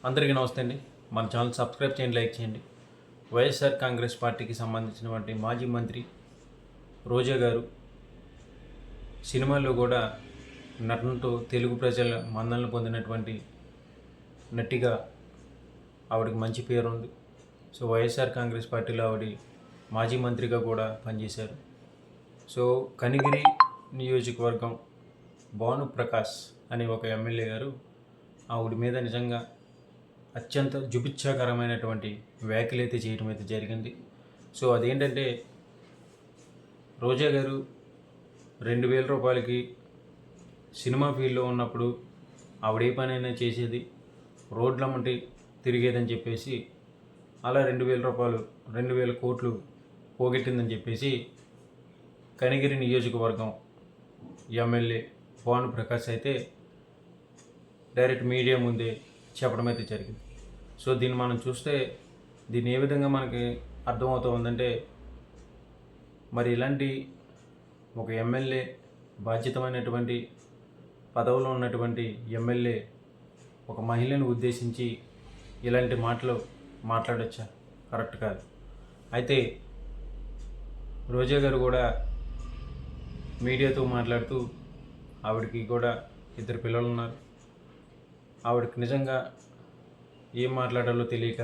అందరికీ నమస్తే అండి. మన ఛానల్ సబ్స్క్రైబ్ చేయండి, లైక్ చేయండి. వైఎస్ఆర్ కాంగ్రెస్ పార్టీకి సంబంధించినటువంటి మాజీ మంత్రి రోజా గారు సినిమాల్లో కూడా నటనతో తెలుగు ప్రజల మన్ననలు పొందినటువంటి నటిగా ఆవిడకి మంచి పేరు ఉంది. సో వైఎస్ఆర్ కాంగ్రెస్ పార్టీలో ఆవిడ మాజీ మంత్రిగా కూడా పనిచేశారు. సో కనిగిరి నియోజకవర్గం భాను ప్రకాష్ అనే ఒక ఎమ్మెల్యే గారు ఆవిడ మీద నిజంగా అత్యంత జుగుప్సాకరమైనటువంటి వ్యాఖ్యలు అయితే చేయడం అయితే జరిగింది. సో అదేంటంటే రోజా గారు 2,000 రూపాయలకి సినిమా ఫీల్డ్లో ఉన్నప్పుడు ఆవిడ ఏ పనైనా చేసేది, రోడ్లమ్మటి తిరిగేదని చెప్పేసి అలా 2,000 రూపాయలు 2,000 కోట్లు పోగొట్టిందని చెప్పేసి కనిగిరి నియోజకవర్గం ఎమ్మెల్యే భాను ప్రకాష్ అయితే డైరెక్ట్ మీడియా ముందే చెప్పడం అయితే జరిగింది. సో దీన్ని మనం చూస్తే దీన్ని ఏ విధంగా మనకి అర్థమవుతుందంటే, మరి ఇలాంటి ఒక ఎమ్మెల్యే, బాధ్యతమైనటువంటి పదవిలో ఉన్నటువంటి ఎమ్మెల్యే ఒక మహిళను ఉద్దేశించి ఇలాంటి మాటలు మాట్లాడొచ్చా? కరెక్ట్ కాదు. అయితే రోజా గారు కూడా మీడియాతో మాట్లాడుతూ ఆవిడకి కూడా 2 పిల్లలు ఉన్నారు. ఆవిడకి నిజంగా ఏం మాట్లాడాలో తెలియక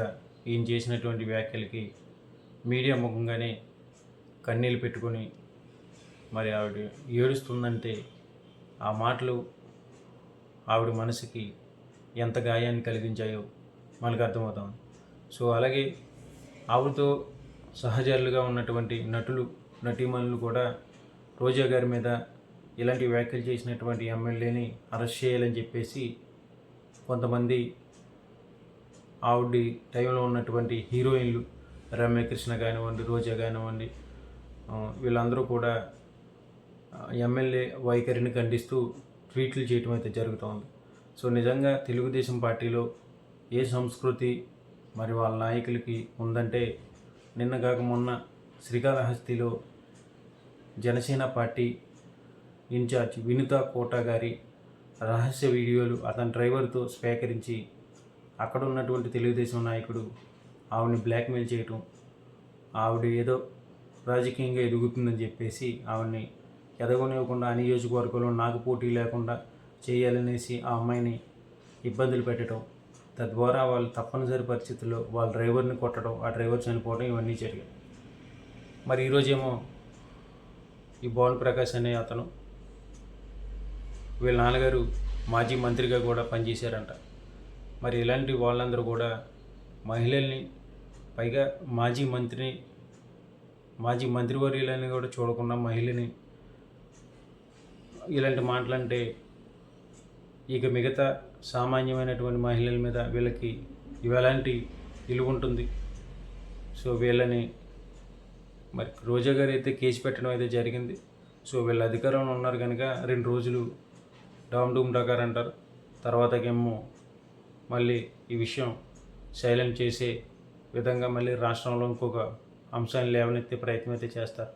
ఈయన చేసినటువంటి వ్యాఖ్యలకి మీడియా ముఖంగానే కన్నీళ్ళు పెట్టుకొని మరి ఆవిడ ఏడుస్తుందంటే ఆ మాటలు ఆవిడ మనసుకి ఎంత గాయాన్ని కలిగించాయో మనకు అర్థమవుతుంది. సో అలాగే ఆవిడతో సహచరులుగా ఉన్నటువంటి నటులు, నటీమణులు కూడా రోజా గారి మీద ఇలాంటి వ్యాఖ్యలు చేసినటువంటి ఎమ్మెల్యేని అరెస్ట్ చేయాలని చెప్పేసి కొంతమంది ఆవిడ టైంలో ఉన్నటువంటి హీరోయిన్లు రమ్యకృష్ణ కానివ్వండి, రోజా కానివ్వండి, వీళ్ళందరూ కూడా ఎమ్మెల్యే వైఖరిని ఖండిస్తూ ట్వీట్లు చేయటం అయితే జరుగుతోంది. సో నిజంగా తెలుగుదేశం పార్టీలో ఏ సంస్కృతి మరి వాళ్ళ నాయకులకి ఉందంటే, నిన్న కాక మొన్న శ్రీకాళహస్తిలో జనసేన పార్టీ ఇన్ఛార్జ్ వినుతా కోటా గారి రహస్య వీడియోలు అతని డ్రైవర్తో స్వీకరించి అక్కడ ఉన్నటువంటి తెలుగుదేశం నాయకుడు ఆవిడని బ్లాక్మెయిల్ చేయటం, ఆవిడ ఏదో రాజకీయంగా ఎదుగుతుందని చెప్పేసి ఆవిడని ఎదగనివ్వకుండా ఆ నియోజకవర్గంలో నాకు పోటీ లేకుండా చేయాలనేసి ఆ అమ్మాయిని ఇబ్బందులు పెట్టడం, తద్వారా వాళ్ళు తప్పనిసరి పరిస్థితుల్లో వాళ్ళ డ్రైవర్ని కొట్టడం, ఆ డ్రైవర్ చనిపోవడం, ఇవన్నీ జరిగాయి. మరి ఈరోజేమో ఈ భాను ప్రకాష్ అనే అతను వీళ్ళ నాన్నగారు మాజీ మంత్రిగా కూడా పనిచేశారంట. మరి ఇలాంటి వాళ్ళందరూ కూడా మహిళల్ని, పైగా మాజీ మంత్రివర్యులని కూడా చూడకుండా మహిళని ఇలాంటి మాటలంటే ఇక మిగతా సామాన్యమైనటువంటి మహిళల మీద వీళ్ళకి ఎలాంటి విలువ ఉంటుంది? సో వీళ్ళని మరి రోజా గారు అయితే కేసు పెట్టడం అయితే జరిగింది. సో వీళ్ళ అధికారంలో ఉన్నారు కనుక 2 రోజులు డామ్ డూమ్ డకార్ అంటారు, తర్వాతకేమో మళ్ళీ ఈ విషయం సైలెంట్ చేసే విధంగా మళ్ళీ రాష్ట్రంలో ఇంకొక అంశాన్ని లేవనెత్తే ప్రయత్నం అయితే చేస్తారు.